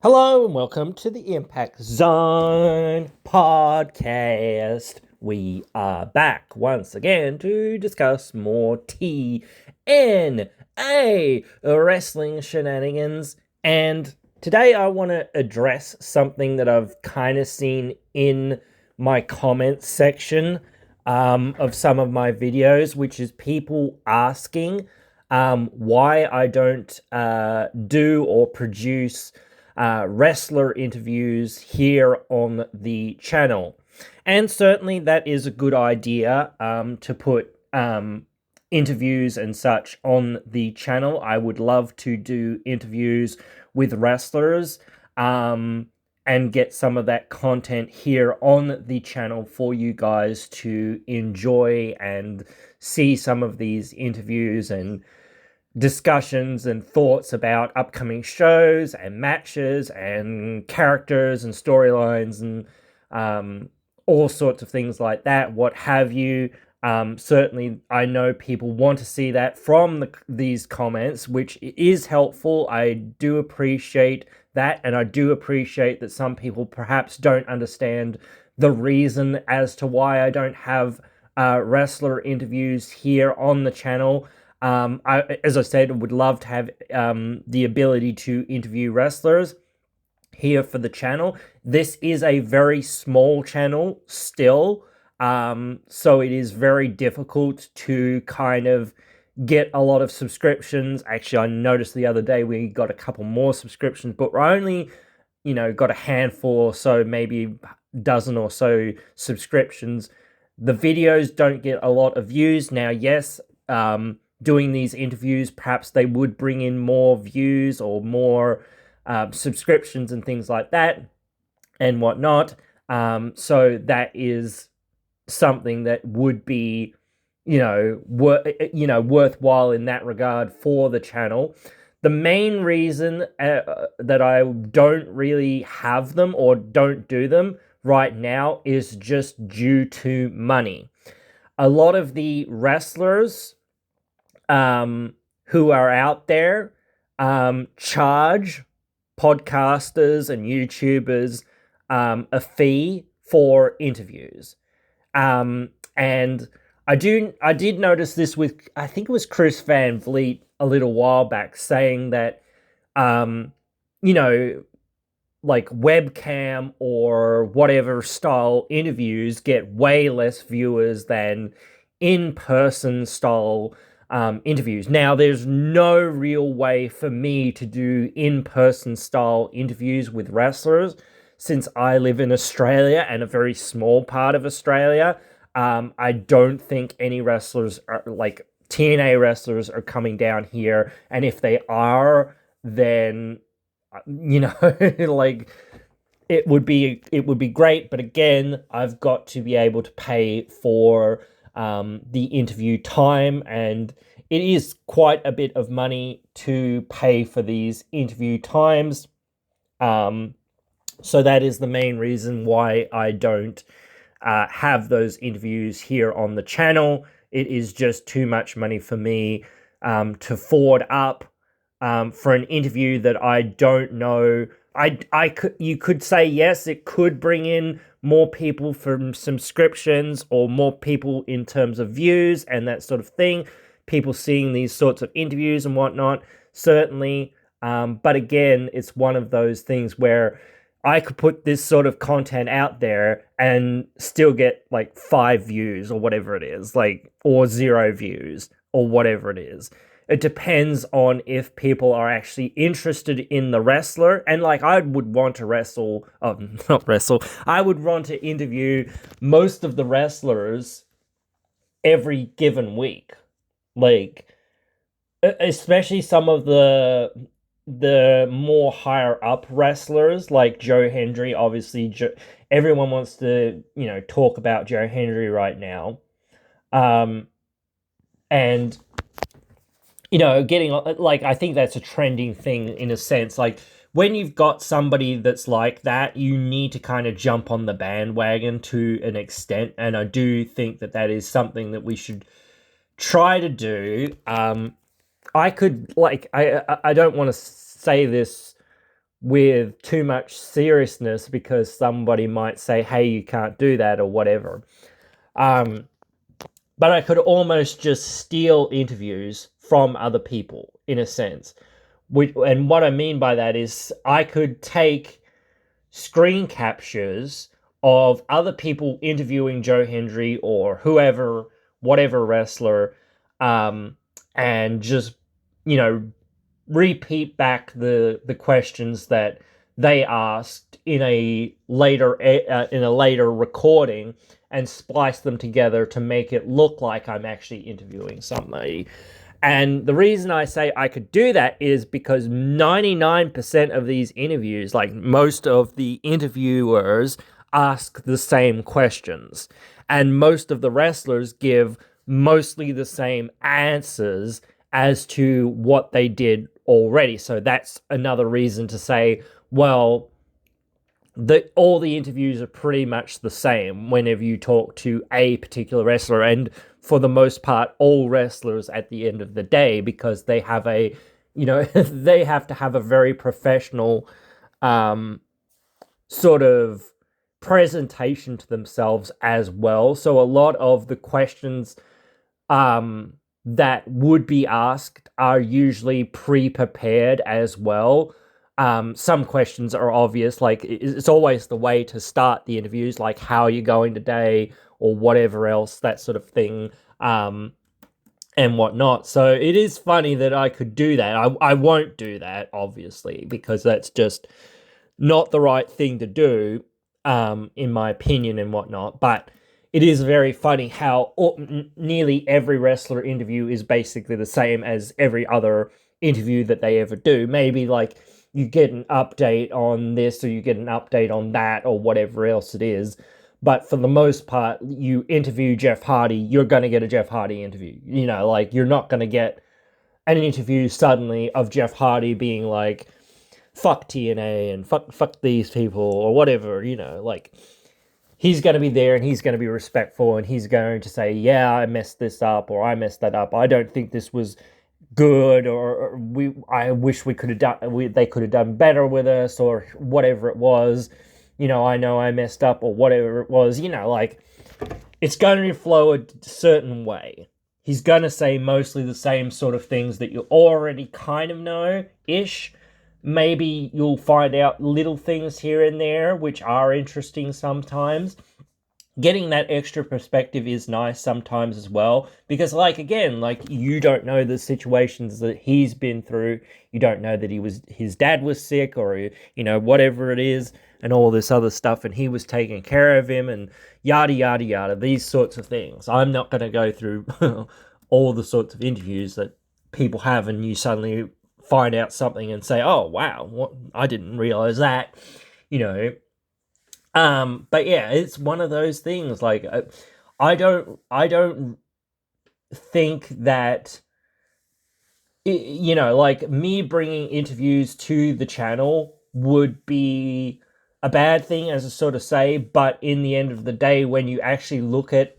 Hello and welcome to the Impact Zone podcast. We are back once again to discuss more TNA wrestling shenanigans. And today I want to address something that I've kind of seen in my comments section of some of my videos, which is people asking why I don't do or produce wrestler interviews here on the channel. And certainly that is a good idea to put interviews and such on the channel. I would love to do interviews with wrestlers and get some of that content here on the channel for you guys to enjoy and see some of these interviews and discussions and thoughts about upcoming shows and matches and characters and storylines and all sorts of things like that, what have you. Certainly, I know people want to see that from these comments, which is helpful. I do appreciate that, and I do appreciate that some people perhaps don't understand the reason as to why I don't have wrestler interviews here on the channel. As I said, would love to have the ability to interview wrestlers here for the channel. This is a very small channel still, so it is very difficult to kind of get a lot of subscriptions. Actually, I noticed the other day we got a couple more subscriptions, but we're only, got a handful or so, maybe a dozen or so subscriptions. The videos don't get a lot of views. Now, yes, doing these interviews, perhaps they would bring in more views or more subscriptions and things like that and whatnot. So that is something that would be, worthwhile in that regard for the channel. The main reason that I don't really have them or don't do them right now is just due to money. A lot of the wrestlers who are out there charge podcasters and YouTubers a fee for interviews. And I did notice this with, I think it was Chris Van Vliet a little while back, saying that like webcam or whatever style interviews get way less viewers than in-person style interviews. Now, there's no real way for me to do in-person style interviews with wrestlers since I live in Australia and a very small part of Australia. I don't think any wrestlers are, like TNA wrestlers, are coming down here, and if they are, then like it would be great. But again, I've got to be able to pay for the interview time, and it is quite a bit of money to pay for these interview times. So that is the main reason why I don't have those interviews here on the channel. It is just too much money for me to forward up for an interview that I don't know. You could say yes, it could bring in more people from subscriptions or more people in terms of views and that sort of thing. People seeing these sorts of interviews and whatnot, certainly. But again, it's one of those things where I could put this sort of content out there and still get like 5 views or whatever it is, or 0 views or whatever it is. It depends on if people are actually interested in the wrestler. And I would want to I would want to interview most of the wrestlers every given week. Especially some of the more higher up wrestlers like Joe Hendry. Obviously, everyone wants to, talk about Joe Hendry right now. And getting I think that's a trending thing in a sense. When you've got somebody that's like that, you need to kind of jump on the bandwagon to an extent, and I do think that is something that we should try to do. I could I don't want to say this with too much seriousness because somebody might say, hey, you can't do that or whatever. But I could almost just steal interviews from other people in a sense. And what I mean by that is I could take screen captures of other people interviewing Joe Hendry or whoever, whatever wrestler, and just, you know, repeat back the questions that they asked in a later recording and splice them together to make it look like I'm actually interviewing somebody. And the reason I say I could do that is because 99% of these interviews, like most of the interviewers, ask the same questions. And most of the wrestlers give mostly the same answers as to what they did already. So that's another reason to say, well, all the interviews are pretty much the same whenever you talk to a particular wrestler, and for the most part, all wrestlers at the end of the day, because they have they have to have a very professional sort of presentation to themselves as well. So a lot of the questions that would be asked are usually pre-prepared as well. Some questions are obvious, like it's always the way to start the interviews, like how are you going today or whatever else, that sort of thing, and whatnot. So it is funny that I could do that. I won't do that, obviously, because that's just not the right thing to do, in my opinion and whatnot. But it is very funny how nearly every wrestler interview is basically the same as every other interview that they ever do. Maybe like you get an update on this or you get an update on that or whatever else it is. But for the most part, you interview Jeff Hardy, you're going to get a Jeff Hardy interview. You know, like you're not going to get an interview suddenly of Jeff Hardy being like, fuck TNA and fuck these people or whatever, you know, like he's going to be there and he's going to be respectful and he's going to say, yeah, I messed this up or I messed that up. I don't think this was good, or I wish we could have done, they could have done better with us, or whatever it was. You know I messed up or whatever it was, you know, like it's going to flow a certain way. He's going to say mostly the same sort of things that you already kind of know-ish. Maybe you'll find out little things here and there which are interesting sometimes. Getting that extra perspective is nice sometimes as well, because like again, like you don't know the situations that he's been through. You don't know that his dad was sick, or you know, whatever it is, and all this other stuff, and he was taking care of him and yada yada yada, these sorts of things. I'm not going to go through all the sorts of interviews that people have and you suddenly find out something and say, oh wow, what, I didn't realize that, you know. But yeah, it's one of those things. Like, I don't think that, you know, like me bringing interviews to the channel would be a bad thing, as I sort of say. But in the end of the day, when you actually look at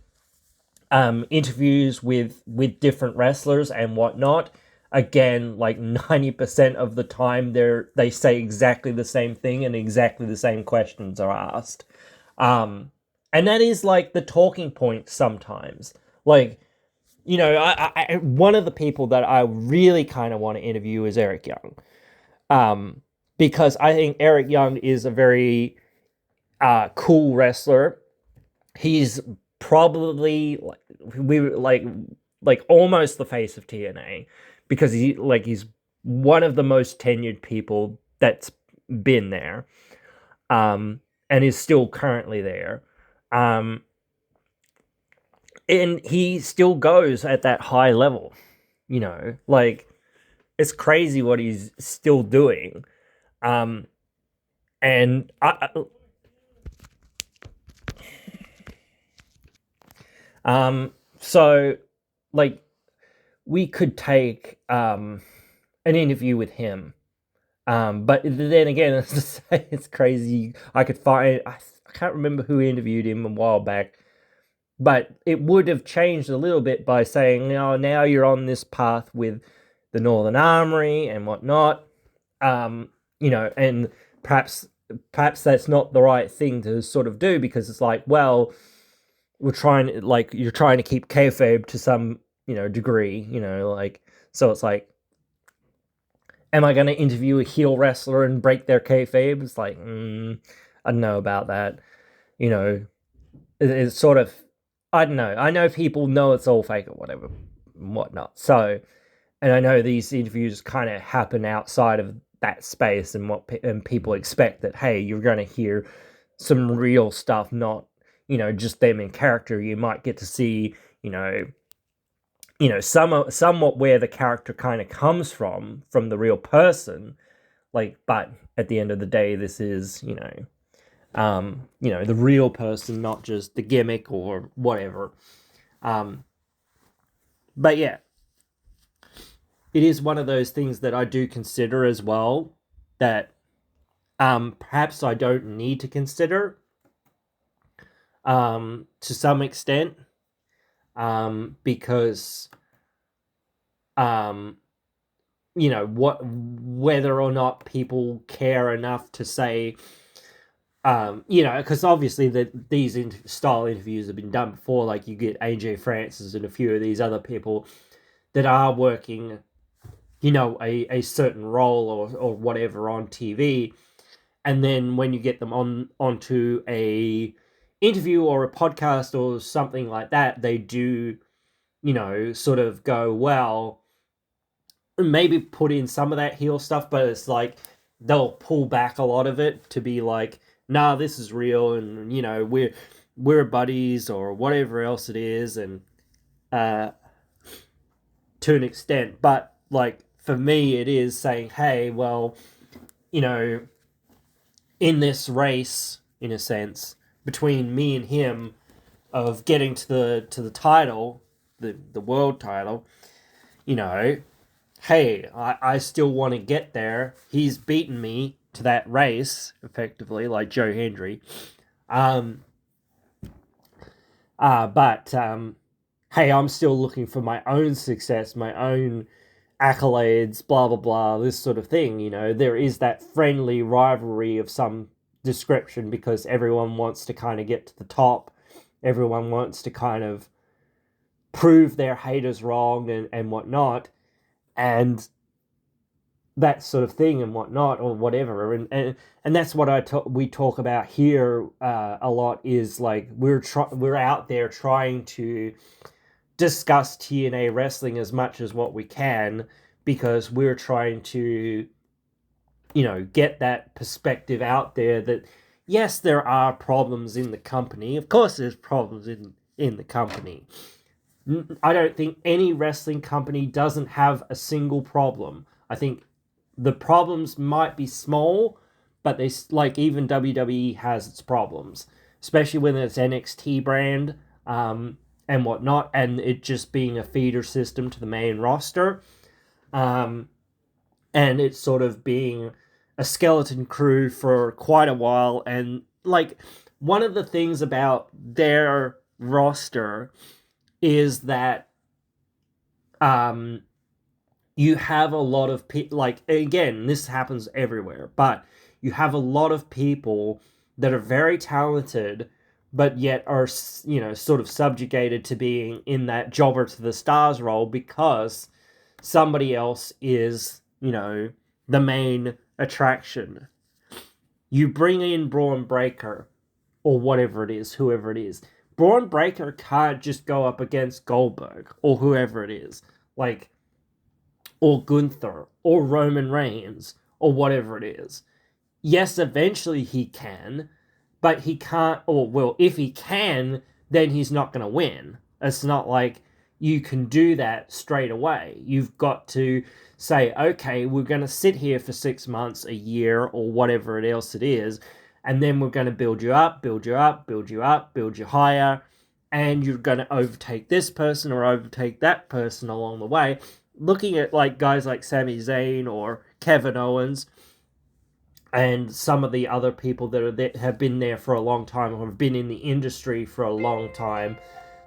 interviews with different wrestlers and whatnot, again, like 90% of the time they say exactly the same thing and exactly the same questions are asked. And that is like the talking point sometimes. Like, you know, one of the people that I really kind of want to interview is Eric Young. Because I think Eric Young is a very cool wrestler. He's probably like almost the face of TNA, because he's one of the most tenured people that's been there, and is still currently there, and he still goes at that high level. You know, like it's crazy what he's still doing, and so like we could take an interview with him. But then again, it's crazy. I can't remember who interviewed him a while back, but it would have changed a little bit by saying, now you're on this path with the Northern Armory and whatnot. and perhaps that's not the right thing to sort of do, because it's like, well, you're trying to keep kayfabe to some degree, like, so it's like, am I going to interview a heel wrestler and break their kayfabe? It's like, I don't know about that. It's sort of, I don't know. I know people know it's all fake or whatever, and whatnot. So, and I know these interviews kind of happen outside of that space, and and people expect that, hey, you're going to hear some real stuff, not just them in character. You might get to see somewhat where the character kind of comes from the real person. Like, but at the end of the day, this is the real person, not just the gimmick or whatever. But yeah, it is one of those things that I do consider as well, that perhaps I don't need to consider to some extent, because whether or not people care enough to say, because obviously these style interviews have been done before. Like, you get AJ Francis and a few of these other people that are working, a certain role or whatever on TV, and then when you get them onto a interview or a podcast or something like that, they do, sort of go, well, maybe put in some of that heel stuff, but it's like they'll pull back a lot of it to be like, nah, this is real, and we're buddies or whatever else it is, and to an extent. But like, for me, it is saying, hey, well, in this race, in a sense, between me and him, of getting to the title, the world title, hey, I still want to get there. He's beaten me to that race, effectively, like Joe Hendry. But hey, I'm still looking for my own success, my own accolades, blah, blah, blah, this sort of thing. There is that friendly rivalry of some description, because everyone wants to kind of get to the top. Everyone wants to kind of prove their haters wrong and whatnot. And that sort of thing and whatnot, or whatever, and that's what we talk about here a lot, is like, we're out there trying to discuss TNA wrestling as much as what we can, because we're trying to get that perspective out there that, yes, there are problems in the company. Of course there's problems in the company. I don't think any wrestling company doesn't have a single problem. I think the problems might be small, but they, like, even WWE has its problems, especially when it's NXT brand, and whatnot, and it just being a feeder system to the main roster, and it's sort of being a skeleton crew for quite a while. And like, one of the things about their roster is that you have a lot of people, like, again, this happens everywhere, but you have a lot of people that are very talented, but yet are, sort of subjugated to being in that jobber to the stars role, because somebody else is, the main attraction. You bring in Braun Breaker, or whatever it is, whoever it is. Braun Breaker can't just go up against Goldberg, or whoever it is, like, or Gunther, or Roman Reigns, or whatever it is. Yes, eventually he can, but he can't, or, well, if he can, then he's not going to win. It's not like you can do that straight away. You've got to say, okay, we're going to sit here for 6 months, a year, or whatever else it is, and then we're going to build you up, build you up, build you up, build you higher, and you're going to overtake this person or overtake that person along the way. Looking at like guys like Sami Zayn or Kevin Owens, and some of the other people that have been there for a long time, or have been in the industry for a long time,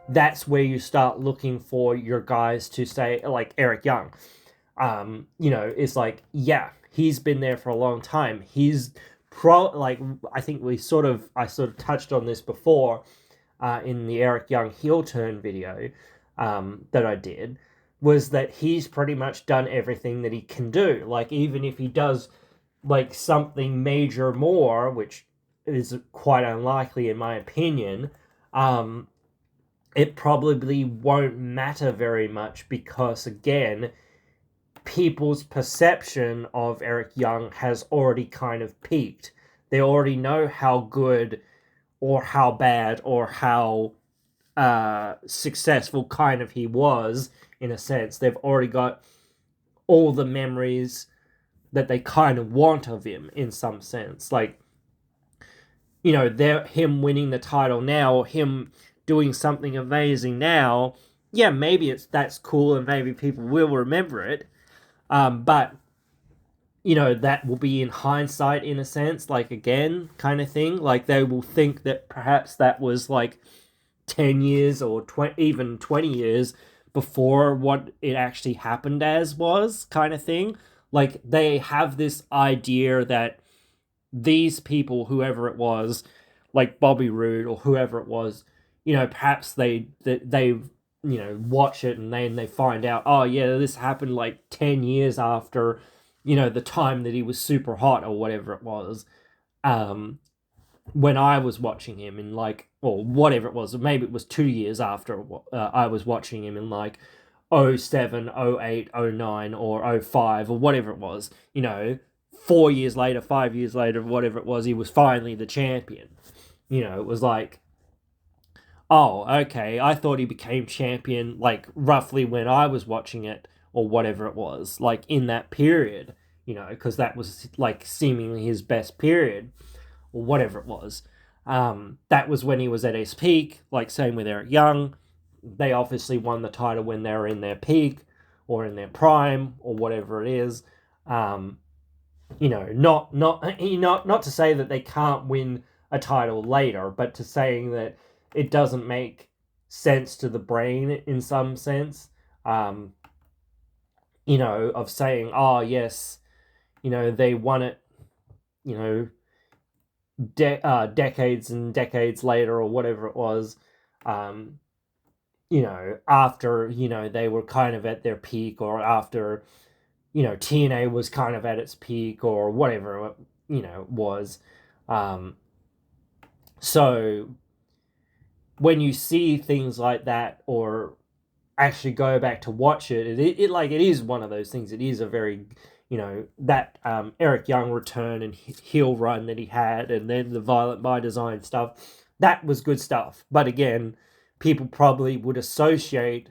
that's where you start looking for your guys to say, like Eric Young, it's like, yeah, he's been there for a long time. I think I sort of touched on this before in the Eric Young heel turn video that I did, was that he's pretty much done everything that he can do. Like, even if he does like something major more, which is quite unlikely in my opinion, it probably won't matter very much, because again, people's perception of Eric Young has already kind of peaked. They already know how good or how bad or how successful kind of he was, in a sense. They've already got all the memories that they kind of want of him, in some sense. Like, you know, him winning the title now, or him doing something amazing now, yeah, maybe that's cool and maybe people will remember it. But, you know, that will be in hindsight, in a sense, like, again, kind of thing. Like, they will think that perhaps that was like 10 years or even 20 years before what it actually happened as was, kind of thing. Like, they have this idea that these people, whoever it was, like Bobby Roode or whoever it was, you know, perhaps they you know, watch it and then they find out, oh yeah, this happened like 10 years after, you know, the time that he was super hot or whatever it was. When I was watching him in like, or whatever it was, maybe it was 2 years after I was watching him in like 07, 08, 09 or 05 or whatever it was, you know, 4 years later, 5 years later, whatever it was, he was finally the champion. You know, it was like, oh, okay, I thought he became champion like roughly when I was watching it or whatever it was, like in that period, you know, because that was like seemingly his best period or whatever it was. That was when he was at his peak, like same with Eric Young. They obviously won the title when they were in their peak or in their prime or whatever it is. You know, not to say that they can't win a title later, but to saying that it doesn't make sense to the brain in some sense. You know, of saying, oh yes, you know, they won it, you know, decades and decades later or whatever it was, you know, after, you know, they were kind of at their peak, or after, you know, TNA was kind of at its peak or whatever, you know, was. So when you see things like that, or actually go back to watch it like, it is one of those things. It is a very, you know, that Eric Young return and heel run that he had, and then the Violent by Design stuff, that was good stuff. But again, people probably would associate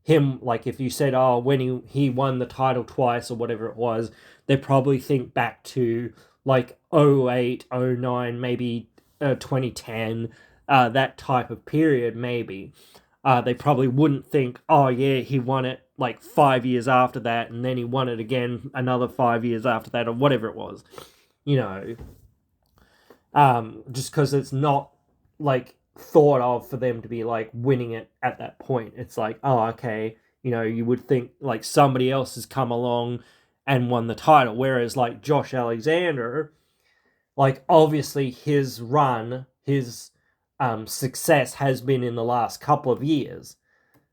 him, like if you said, oh, when he won the title twice or whatever it was, they probably think back to like 08, 09, maybe 2010, that type of period, maybe. They probably wouldn't think, oh yeah, he won it like 5 years after that, and then he won it again another 5 years after that, or whatever it was. You know, just because it's not like thought of for them to be like winning it at that point. It's like, oh, okay, you know, you would think like somebody else has come along and won the title, whereas like Josh Alexander, like obviously his run, his success has been in the last couple of years.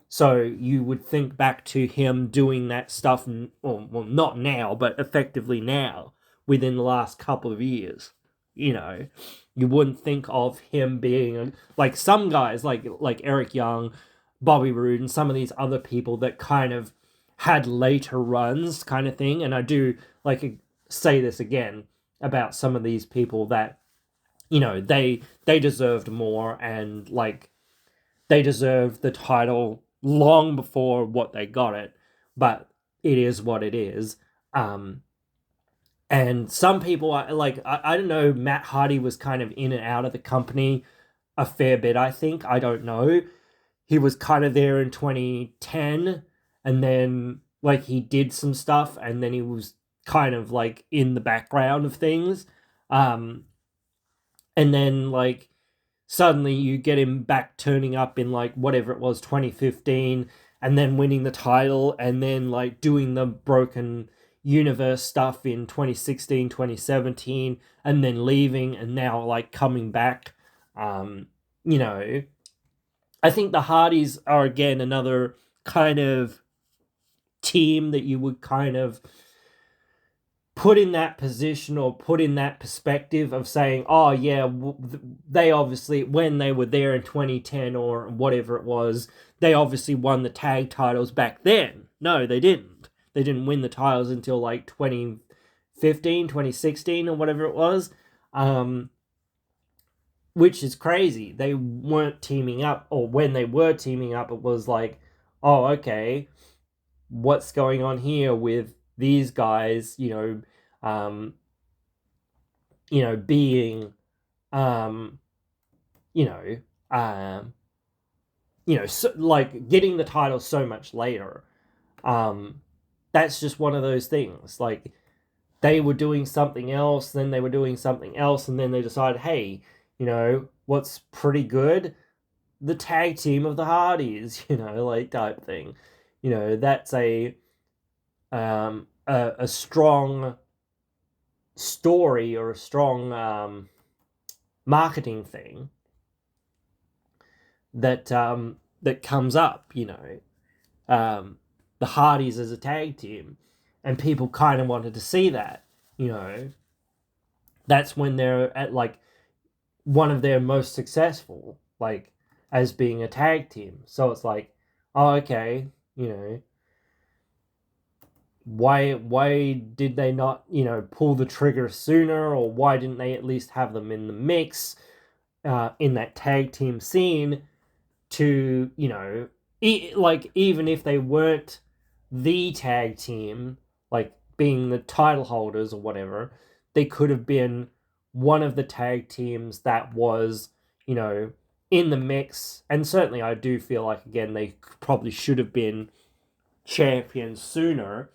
So you would think back to him doing that stuff, well, not now, but effectively now, within the last couple of years. You know, you wouldn't think of him being like some guys, like Eric Young, Bobby Roode, and some of these other people that kind of had later runs, kind of thing. And I do like say this again about some of these people that, you know, they deserved more, and like they deserved the title long before what they got it, but it is what it is. And some people are like, I don't know, Matt Hardy was kind of in and out of the company a fair bit, I think. I don't know. He was kind of there in 2010, and then like he did some stuff, and then he was kind of like in the background of things. And then like suddenly you get him back turning up in like whatever it was, 2015, and then winning the title, and then like doing the broken, universe stuff in 2016, 2017, and then leaving and now like coming back. You know, I think the Hardys are again another kind of team that you would kind of put in that position or put in that perspective of saying, oh yeah, they obviously, when they were there in 2010 or whatever it was, they obviously won the tag titles back then. No, they didn't. They didn't win the titles until like 2015, 2016 or whatever it was. Which is crazy. They weren't teaming up, or when they were teaming up, it was like, oh, okay, what's going on here with these guys, being, so, like getting the title so much later. That's just one of those things. Like they were doing something else, then they were doing something else, and then they decided, hey, what's pretty good? The tag team of the Hardys, like type thing. That's a strong story or a strong marketing thing that that comes up. The Hardys as a tag team, and people kind of wanted to see that. That's when they're at like one of their most successful, like as being a tag team. So it's like, oh, okay, why did they not, pull the trigger sooner, or why didn't they at least have them in the mix in that tag team scene to, like even if they weren't the tag team, like being the title holders or whatever, they could have been one of the tag teams that was, in the mix. And certainly I do feel like, again, they probably should have been champions sooner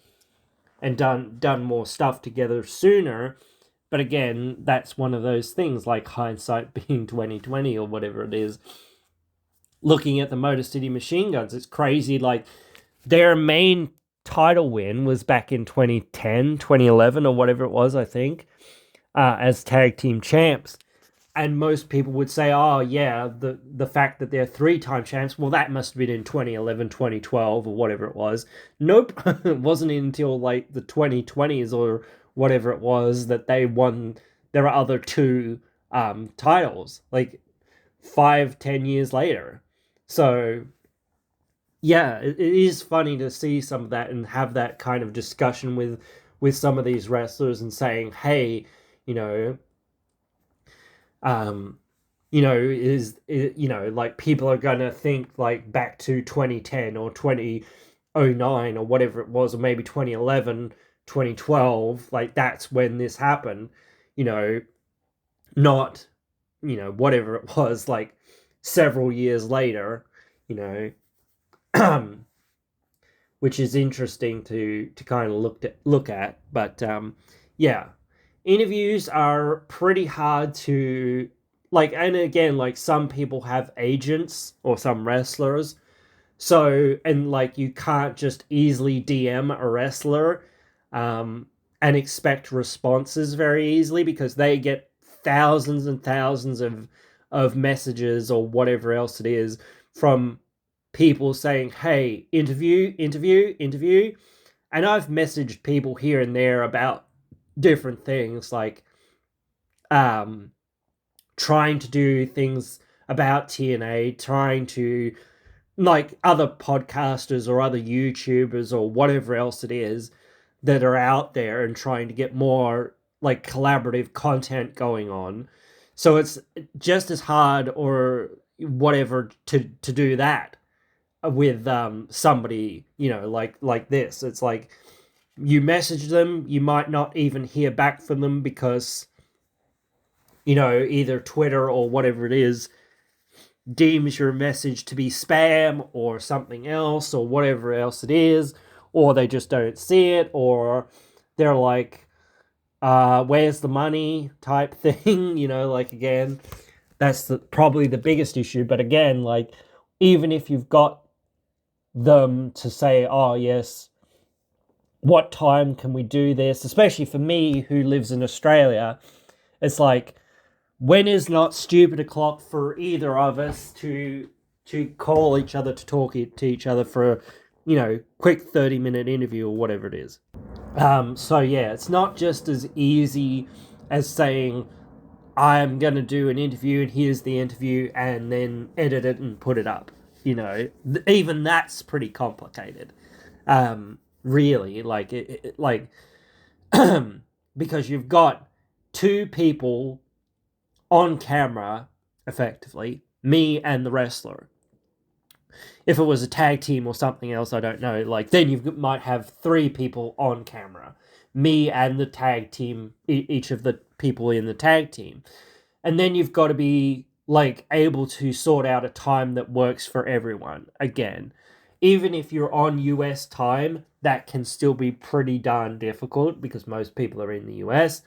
and done more stuff together sooner. But again, that's one of those things, like hindsight being 2020 or whatever it is. Looking at the Motor City Machine Guns, it's crazy. Like their main title win was back in 2010, 2011 or whatever it was, I think, as tag team champs. And most people would say, oh yeah, the fact that they're 3-time champs, well, that must have been in 2011, 2012 or whatever it was. Nope. It wasn't until like the 2020s or whatever it was that they won their other 2 titles, like 5-10 years later. So yeah, it is funny to see some of that and have that kind of discussion with some of these wrestlers and saying, hey, like people are gonna think like back to 2010 or 2009 or whatever it was, or maybe 2011, 2012, like that's when this happened, not, whatever it was, like several years later, which is interesting to kind of look at. But yeah, interviews are pretty hard to, like, and again, like some people have agents or some wrestlers, so, and like you can't just easily DM a wrestler and expect responses very easily, because they get thousands and thousands of messages or whatever else it is from people saying, hey, interview. And I've messaged people here and there about different things, like trying to do things about TNA, trying to, like, other podcasters or other YouTubers or whatever else it is that are out there, and trying to get more like collaborative content going on. So it's just as hard or whatever to do that with somebody, like this. It's like you message them, you might not even hear back from them because, either Twitter or whatever it is deems your message to be spam or something else or whatever else it is, or they just don't see it, or they're like, where's the money type thing, like, again, that's probably the biggest issue. But again, like, even if you've got them to say, oh yes, what time can we do this? Especially for me who lives in Australia, it's like, when is not stupid o'clock for either of us to call each other, to talk to each other for a, quick 30-minute interview or whatever it is. So yeah, it's not just as easy as saying, I'm going to do an interview and here's the interview and then edit it and put it up. Even that's pretty complicated. Really, because you've got two people on camera, effectively, me and the wrestler. If it was a tag team or something else, I don't know, then you might have three people on camera. Me and the tag team, each of the people in the tag team. And then you've got to be, able to sort out a time that works for everyone. Again, even if you're on US time, that can still be pretty darn difficult because most people are in the US.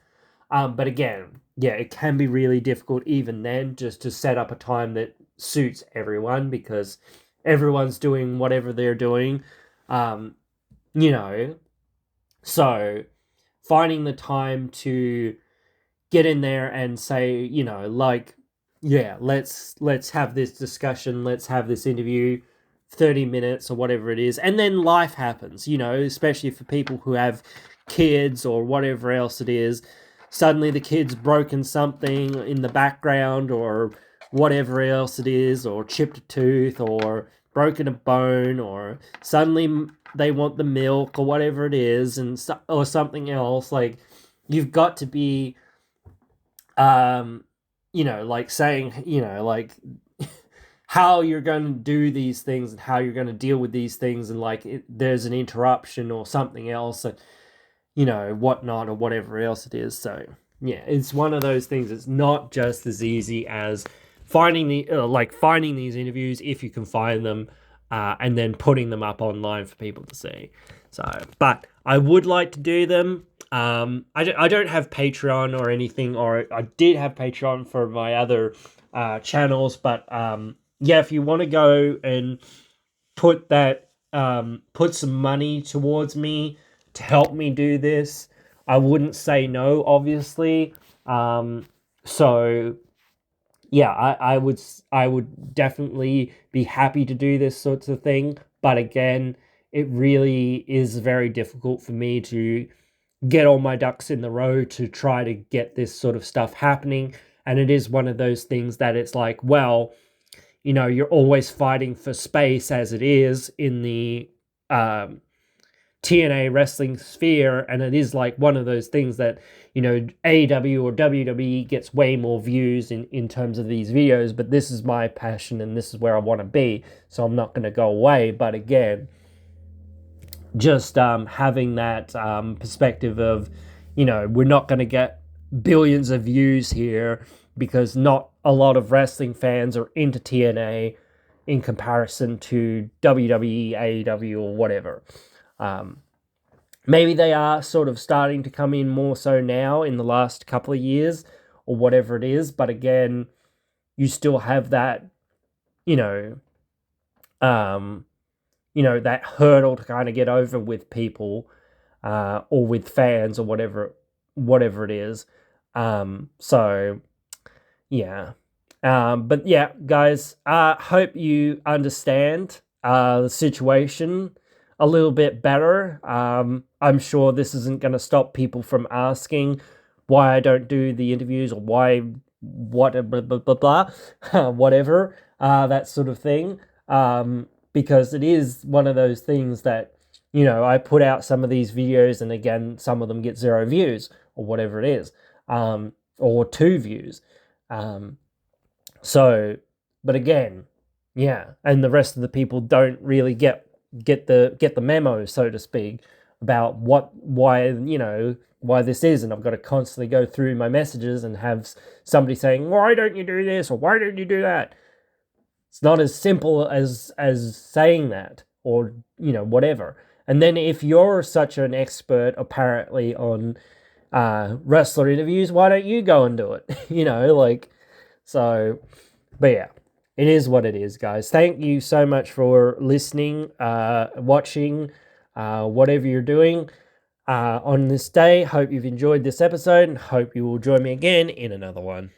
But again, yeah, it can be really difficult even then just to set up a time that suits everyone because everyone's doing whatever they're doing. So finding the time to get in there and say, yeah, let's have this discussion, let's have this interview, 30 minutes or whatever it is. And then life happens, especially for people who have kids or whatever else it is. Suddenly the kid's broken something in the background or whatever else it is, or chipped a tooth or broken a bone, or suddenly they want the milk or whatever it is, or something else. You've got to be, saying, how you're going to do these things and how you're going to deal with these things, and there's an interruption or something else, whatnot or whatever else it is. So yeah, it's one of those things. It's not just as easy as finding these interviews, if you can find them, and then putting them up online for people to see. So, but I would like to do them. I don't have Patreon or anything, or I did have Patreon for my other channels, but yeah, if you want to go and put some money towards me to help me do this, I wouldn't say no, obviously. So yeah, I would definitely be happy to do this sorts of thing, but again, it really is very difficult for me to get all my ducks in the row to try to get this sort of stuff happening. And it is one of those things that it's like, well, you're always fighting for space as it is in the TNA wrestling sphere, and it is one of those things that, AEW or WWE gets way more views in terms of these videos, but this is my passion and this is where I want to be, so I'm not going to go away. But again, just having that perspective of, we're not going to get billions of views here because not a lot of wrestling fans are into TNA in comparison to WWE, AEW, or whatever. Maybe they are sort of starting to come in more so now in the last couple of years or whatever it is. But again, you still have that, that hurdle to kind of get over with people, or with fans or whatever it is. So yeah. But yeah, guys, hope you understand the situation a little bit better. I'm sure this isn't going to stop people from asking why I don't do the interviews, or why, blah, blah, blah, blah, whatever, that sort of thing. Because it is one of those things that, I put out some of these videos and again, some of them get 0 views or whatever it is, or 2 views. So, but again, yeah, and the rest of the people don't really get the memo, so to speak, about why this is, and I've got to constantly go through my messages and have somebody saying, why don't you do this, or why don't you do that? It's not as simple as saying that, or whatever. And then if you're such an expert apparently on wrestler interviews, why don't you go and do it? So, but yeah, it is what it is, guys. Thank you so much for listening, watching, whatever you're doing. on this day. Hope you've enjoyed this episode and hope you will join me again in another one.